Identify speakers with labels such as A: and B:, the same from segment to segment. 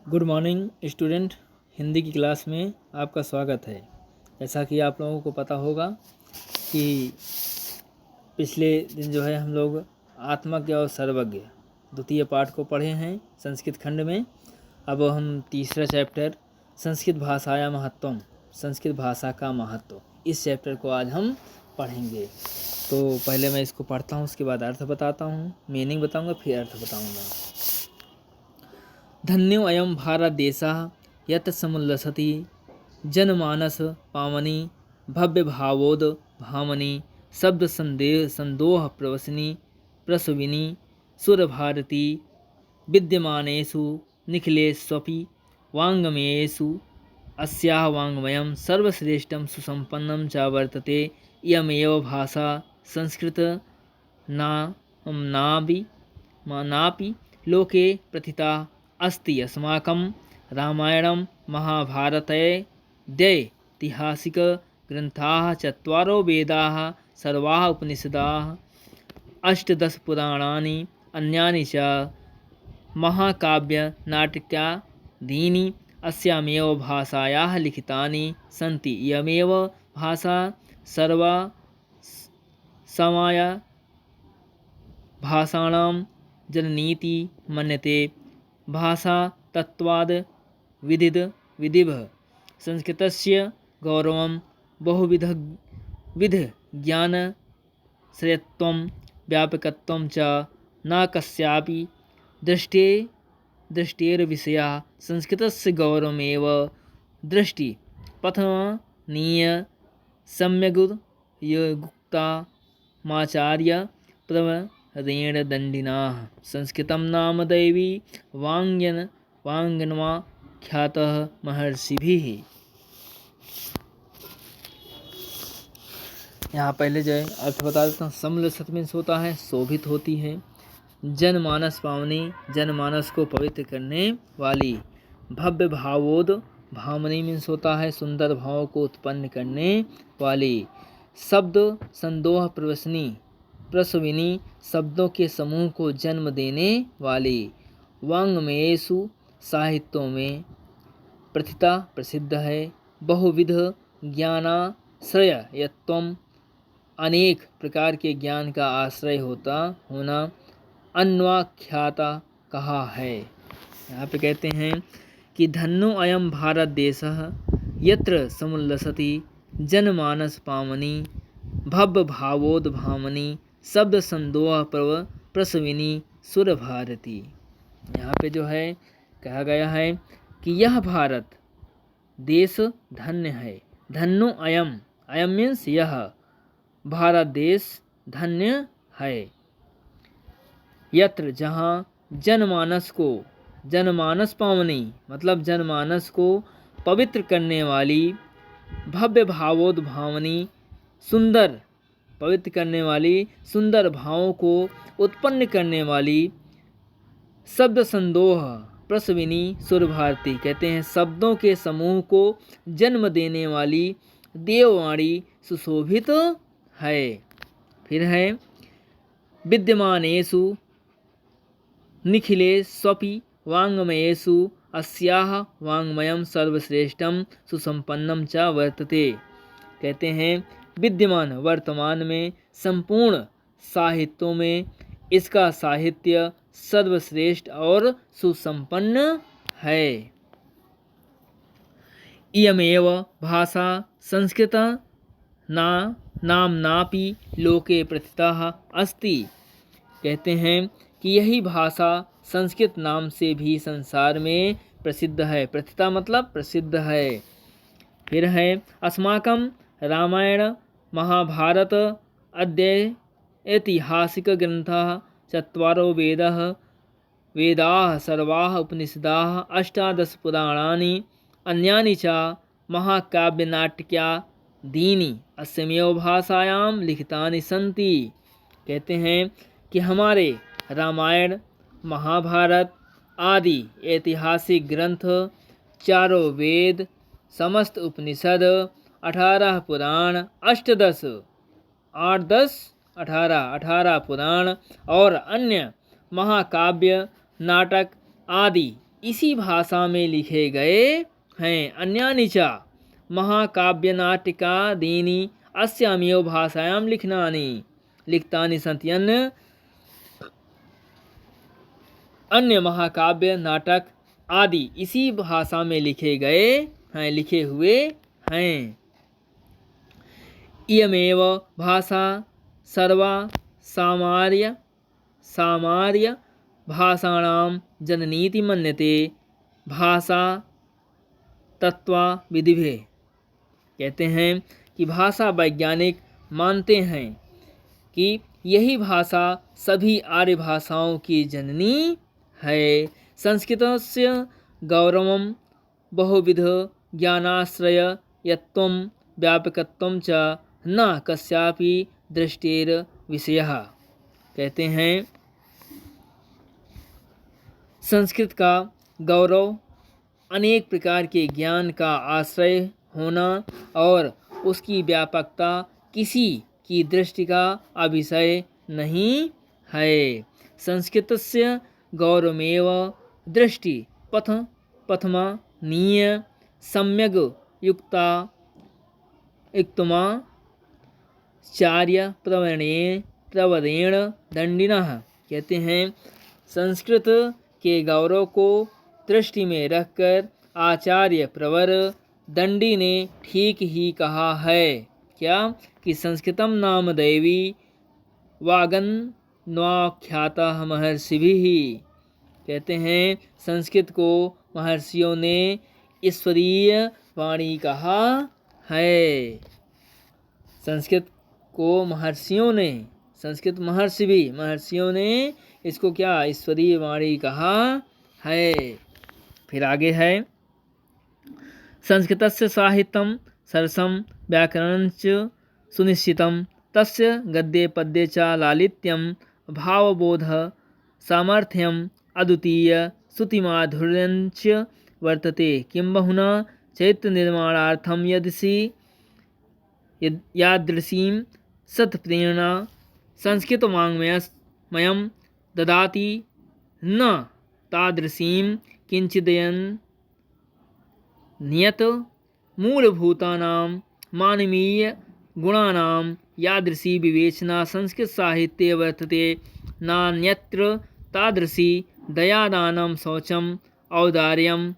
A: Good morning student. Hindi की class में आपका स्वागत है। जैसा कि आप लोगों को पता होगा कि पिछले दिन जो है हम लोग आत्मज्ञ और सर्वज्ञ द्वितीय पाठ को पढ़े हैं संस्कृत खंड में। अब हम तीसरा चैप्टर संस्कृत भाषाया महत्वम, संस्कृत भाषा का महत्व, इस चैप्टर को आज हम पढ़ेंगे। तो पहले मैं इसको पढ़ता हूँ, उसके बाद अर्थ बताता हूँ, मीनिंग बताऊँगा, फिर अर्थ बताऊँगा। धन्यो अयं भारत देशः यत् समुल्लसति जनमानस पावनी भव्य भावोद भामनी शब्द संदोह प्रवसनी प्रसविनी सुर भारती विद्यमानेषु निखिलेष्वपि वाङ्मयेषु अस्याः वाङ्मयं सर्वश्रेष्ठं सुसम्पन्नं च वर्तते। इयमेव भाषा संस्कृत नापि लोके प्रथिता अस्ति। अस्माकं रामायणं महाभारतैतिहासिकग्रन्थाः चत्वारो वेदाः सर्वाः उपनिषदाः अष्टादश पुराणानि अन्यानि च महाकाव्यनाटकादीनि अस्यामेव भाषायाः लिखितानि सन्ति। इयमेव भाषा सर्वा समाया भाषाणां जननीति मन्यते। भाषा तत्त्वाद् विधिव संस्कृतस्य गौरवं बहुविध ज्ञानश्रेयत्वं व्यापकत्वं च न कस्यापि दृष्टेर्विषयः। संस्कृतस्य गौरवमेव दृष्टि पठनीय सम्यगुक्तमाचार्य प्रवरेणदण्डिनः। संस्कृतं नाम दैवी वाङ्मयः ख्यातः महर्षिभिः। यहाँ पहले जो है अर्थ बता देता हूँ। समलसत मीन्स होता है शोभित होती है। जनमानस पावनी, जनमानस को पवित्र करने वाली। भव्य भावोद भामनी मीन्स होता है सुंदर भावों को उत्पन्न करने वाली। शब्द संदोह प्रसविनी, शब्दों के समूह को जन्म देने वाली। वाङ्मयेषु, साहित्यों में। प्रथिता, प्रसिद्ध है। बहुविध ज्ञानाश्रयत्वम, अनेक प्रकार के ज्ञान का आश्रय होना। अन्वाख्याता, कहा है। यहाँ पे कहते हैं कि धन्यो अयं भारत देशः यत्र समुल्लसति जनमानस पावनी भव्य भावोद भामनी शब्द संदोह प्रसविनी सुर भारती। यहाँ पे जो है कहा गया है कि यह भारत देश धन्य है। धन्यो अयम, अयम मीन्स यह, भारत देश धन्य है। यत्र, जहाँ, जनमानस पावनी मतलब जनमानस को पवित्र करने वाली। भव्य भावोद भावनी, सुंदर, पवित्र करने वाली, सुंदर भावों को उत्पन्न करने वाली। शब्द संदोह प्रसविनी सुर भारती, कहते हैं शब्दों के समूह को जन्म देने वाली देववाणी सुशोभित है। फिर है विद्यमानेषु निखिलेष्वपि वाङ्मयेषु अस्याः वाङ्मयं सर्वश्रेष्ठं सुसंपन्नं च वर्तते। कहते हैं विद्यमान, वर्तमान में, संपूर्ण साहित्यों में इसका साहित्य सर्वश्रेष्ठ और सुसंपन्न है। इयमेव भाषा संस्कृत नाम्नापि लोके प्रथिता अस्ति। कहते हैं कि यही भाषा संस्कृत नाम से भी संसार में प्रसिद्ध है। प्रथिता मतलब प्रसिद्ध है। फिर है अस्माकं रामायण महाभारत ऐतिहासिकग्रन्थाः चत्वारो वेदाः सर्वाः उपनिषदाः अष्टादश पुराणानि अन्यानि च महाकाव्यनाटकादीनि अस्यामेव भाषायां लिखितानि सन्ति। कहते हैं कि हमारे रामायण, महाभारत आदि ऐतिहासिक ग्रंथ, चारों वेद, समस्त उपनिषद, 18 पुराण, अष्टदश, 8, 10, 18 पुराण और अन्य महाकाव्य नाटक आदि इसी भाषा में लिखे गए हैं। अन्यानि च महाकाव्यनाटिकादीनि अस्यामेव भाषायां लिखितानि सन्ति। अन्य महाकाव्य नाटक आदि इसी भाषा में लिखे हुए हैं। इयमेव भाषा सर्वा सामार्य भाषाणां जननीति मन्यते भाषा तत्त्वविदिभिः। कहते हैं कि भाषा वैज्ञानिक मानते हैं कि यही भाषा सभी आर्य भाषाओं की जननी है। संस्कृतस्य गौरवं बहुविध ज्ञानाश्रयत्वं व्यापकत्वं च न कस्यापि दृष्टेर विषयः। कहते हैं संस्कृत का गौरव अनेक प्रकार के ज्ञान का आश्रय होना और उसकी व्यापकता किसी की दृष्टि का अभिषय नहीं है। संस्कृतस्य गौरवमेव दृष्टि पथमानीय सम्यग् युक्तमा चार्य प्रवरेण दंडिनः। कहते हैं संस्कृत के गौरव को दृष्टि में रखकर आचार्य प्रवर दंडी ने ठीक ही कहा है। क्या कि संस्कृतम नाम दैवी वागन्वाख्यातः महर्षिभिः। कहते हैं संस्कृत को महर्षियों ने ईश्वरीय वाणी कहा है। संस्कृत को महर्षियों ने इसको क्या ईश्वरीय वाणी कहा है। फिर आगे है संस्कृतस्य साहित्यं सरसं व्याकरणञ्च सुनिश्चितं तस्य गद्ये पद्ये च लालित्यं भावबोधः सामर्थ्यम् अद्वितीय श्रुतिमाधुर्यञ्च वर्तते। किं बहुना चैत्यनिर्माणार्थं यादृशीं सत्प्रेरणा संस्कृतवाङ्मयं ददाति न तादृशीं किञ्चिदन्यत् मूलभूतानां मानवीय गुणानां यादृशी विवेचना संस्कृत साहित्ये वर्तते नान्यत्र तादृशी दयादानं शौचम् औदार्यम्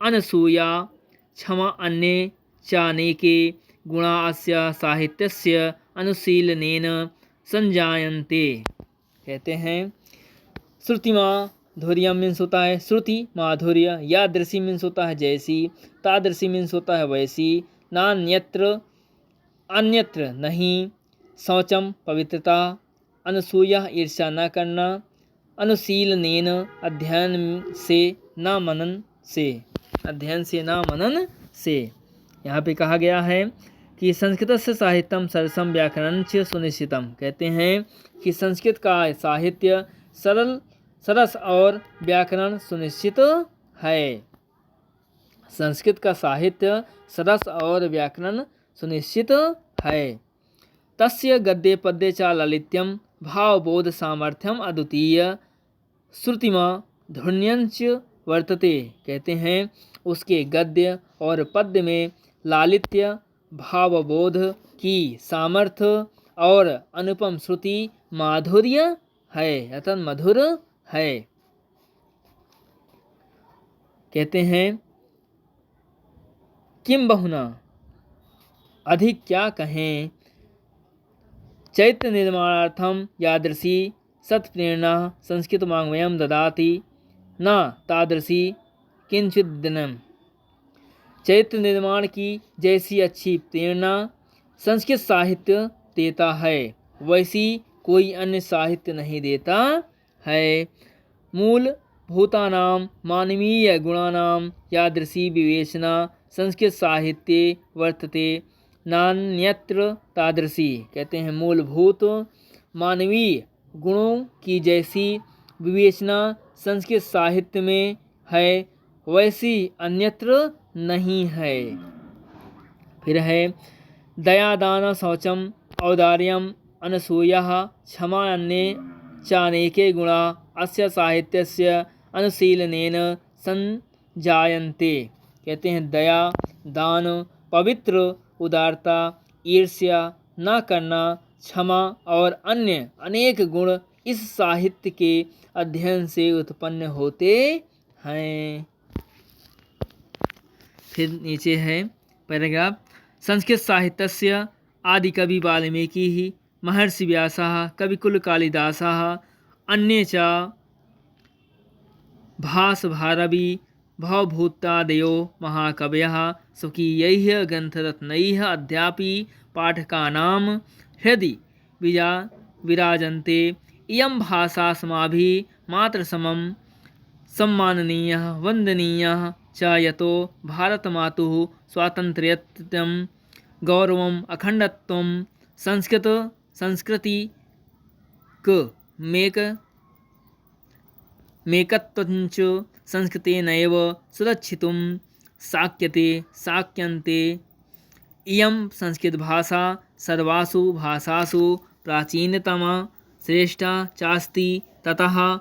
A: अनसूया क्षमा अन्ये चानेके गुणा अस्य साहित्यस्य अनुशीलनेन संजायन्ते। कहते हैं श्रुति माधुर्य मीन्स होता है श्रुति माधुर्य, यादृशी मीन्स होता है जैसी, तादृशी मीन्स होता है वैसी, नान्यत्र अन्यत्र नहीं, शौचम पवित्रता, अनसूया ईर्ष्या न करना, अनुशीलनेन अध्ययन से न मनन से। यहाँ पे कहा गया है कि संस्कृतस्य साहित्यम सरसम व्याकरणञ्च सुनिश्चितम। कहते हैं कि संस्कृत का साहित्य सरस और व्याकरण सुनिश्चित है। संस्कृत का साहित्य सरस और व्याकरण सुनिश्चित है। तस्य गद्ये पद्ये च लालित्यं भावबोध सामर्थ्यम अद्वितीय श्रुतिमाधुर्यञ्च वर्तते। कहते हैं उसके गद्य और पद्य में लालित्य, भावबोध की सामर्थ्य और अनुपम श्रुति माधुर्य है अर्थात मधुर है। कहते हैं किम बहुना अधिक क्या कहें, चैत्य निर्माणार्थम यादृशी सत्प्रेरणा संस्कृत वाङ्मयं ददाति न तादृशी किंचिदन्यम्। चैत्य निर्माण की जैसी अच्छी प्रेरणा संस्कृत साहित्य देता है वैसी कोई अन्य साहित्य नहीं देता है। मूल भूतानां मानवीय गुणानां यादृशी विवेचना संस्कृत साहित्ये वर्तते नान्यत्र तादृशी। कहते हैं मूलभूत मानवीय गुणों की जैसी विवेचना संस्कृत साहित्य में है वैसी अन्यत्र नहीं है। फिर है दयादान शौचम औदार्यम अनसूया क्षमा अन्ये चानेके गुणा अस्य साहित्यस्य अनुशीलनेन संजायन्ते। कहते हैं दया, दान, पवित्र, उदारता, ईर्ष्या, न करना, क्षमा और अन्य अनेक गुण इस साहित्य के अध्ययन से उत्पन्न होते हैं। फिर नीचे है पैराग्राफ। संस्कृत साहित्यस्य आदिकवि वाल्मीकिः, महर्षि व्यासः, कविकुल कालिदासः, अन्ये च भासभारवी भवभूतादयो महाकवयः स्वकीयैः ग्रन्थरत्नैः अद्यापि पाठकानां हृदि विराजन्ते। इयं भाषा अस्माभिः मातृसमं सम्माननीयः वन्दनीयः च यतो भारतमातुः स्वातन्त्र्यं गौरवम् अखण्डत्वं मेकत्वञ्च संस्कृतेनैव सुरक्षितुं शक्यन्ते। इयं संस्कृतभाषा सर्वासु भाषासु प्राचीनतमा श्रेष्ठा चास्ति। ततः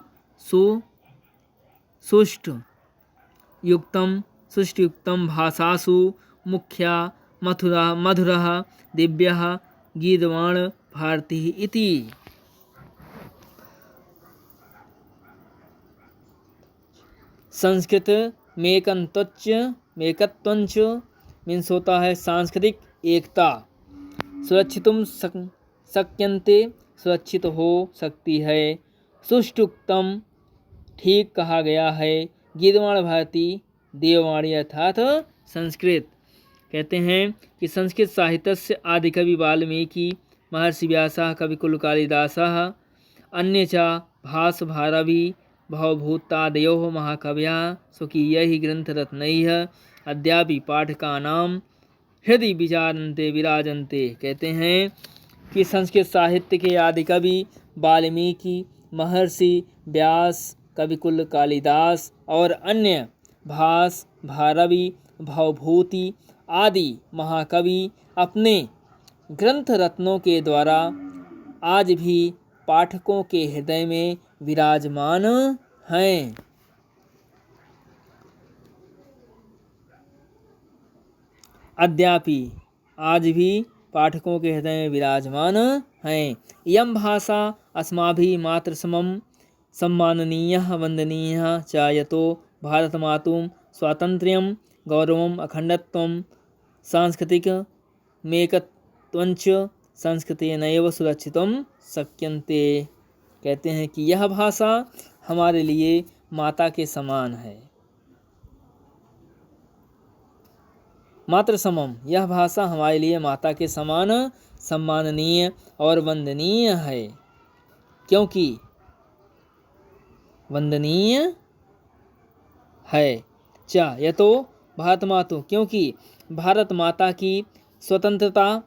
A: सुष्ठुयुक्तं भाषासु मुख्या मधुरः दिव्यः गीतवान् भारती इति। संस्कृत मेकत्वंच मीन्स होता है सांस्कृतिक एकता। सुरक्षितुम शक्यन्ते सुरक्षित हो सकती है। सुष्ठुक्तम ठीक कहा गया है। गीतवाण भारती देववाणी अर्थात संस्कृत। कहते हैं कि संस्कृत साहित्य से आदिकवि वाल्मीकि, महर्षि व्यासः, कविकुल कालिदासः, अन्ये च भासभारवी भवभूतादयो महाकवयः स्वकीयैः ग्रन्थरत्नैः अद्यापि पाठकानां हृदि विराजन्ते। कहते हैं कि संस्कृत साहित्य के आदिकवि वाल्मीकि, महर्षि व्यास, कविकुल कालिदास और अन्य भास, भारवी, भवभूति आदि महाकवि अपने ग्रंथ रत्नों के द्वारा आज भी पाठकों के हृदय में विराजमान हैं। अद्यापि आज भी पाठकों के हृदय में विराजमान हैं। इयं भाषा अस्माभिः मातृसमं सम्माननीयः वन्दनीयः च यतो भारतमातुं स्वातन्त्र्यं गौरवम् अखण्डत्वं सांस्कृतिकमेकत्वञ्च संस्कृतेनैव सुरक्षितुं शक्यन्ते। कहते हैं कि यह भाषा हमारे लिए माता के समान है। मातृसमम, यह भाषा हमारे लिए माता के समान सम्माननीय और वंदनीय है। क्योंकि वंदनीय है। च यतो भारत मातु, क्योंकि भारत माता की स्वतंत्रता,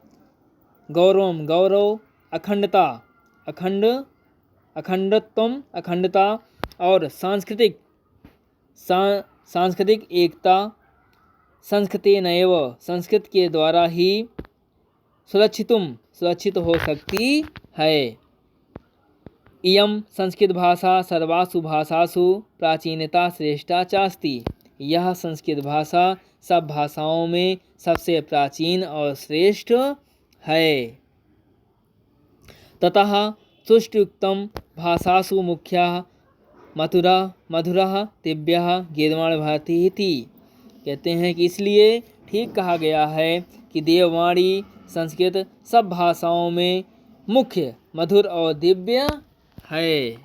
A: गौरव, अखंडता और सांस्कृतिक एकता संस्कृतेनैव, संस्कृत के द्वारा ही सुरक्षित हो सकती है। इयं संस्कृत भाषा सर्वासु भाषासु प्राचीनता श्रेष्ठा चास्ति। यह संस्कृत भाषा सब भाषाओं में सबसे प्राचीन और श्रेष्ठ है। ततः सुष्ठुयुक्तं भाषासु मुख्यः मधुरः दिव्यः गीतवाण भारती इति। कहते हैं कि इसलिए ठीक कहा गया है कि देववाणी संस्कृत सब भाषाओं में मुख्य, मधुर और दिव्य है।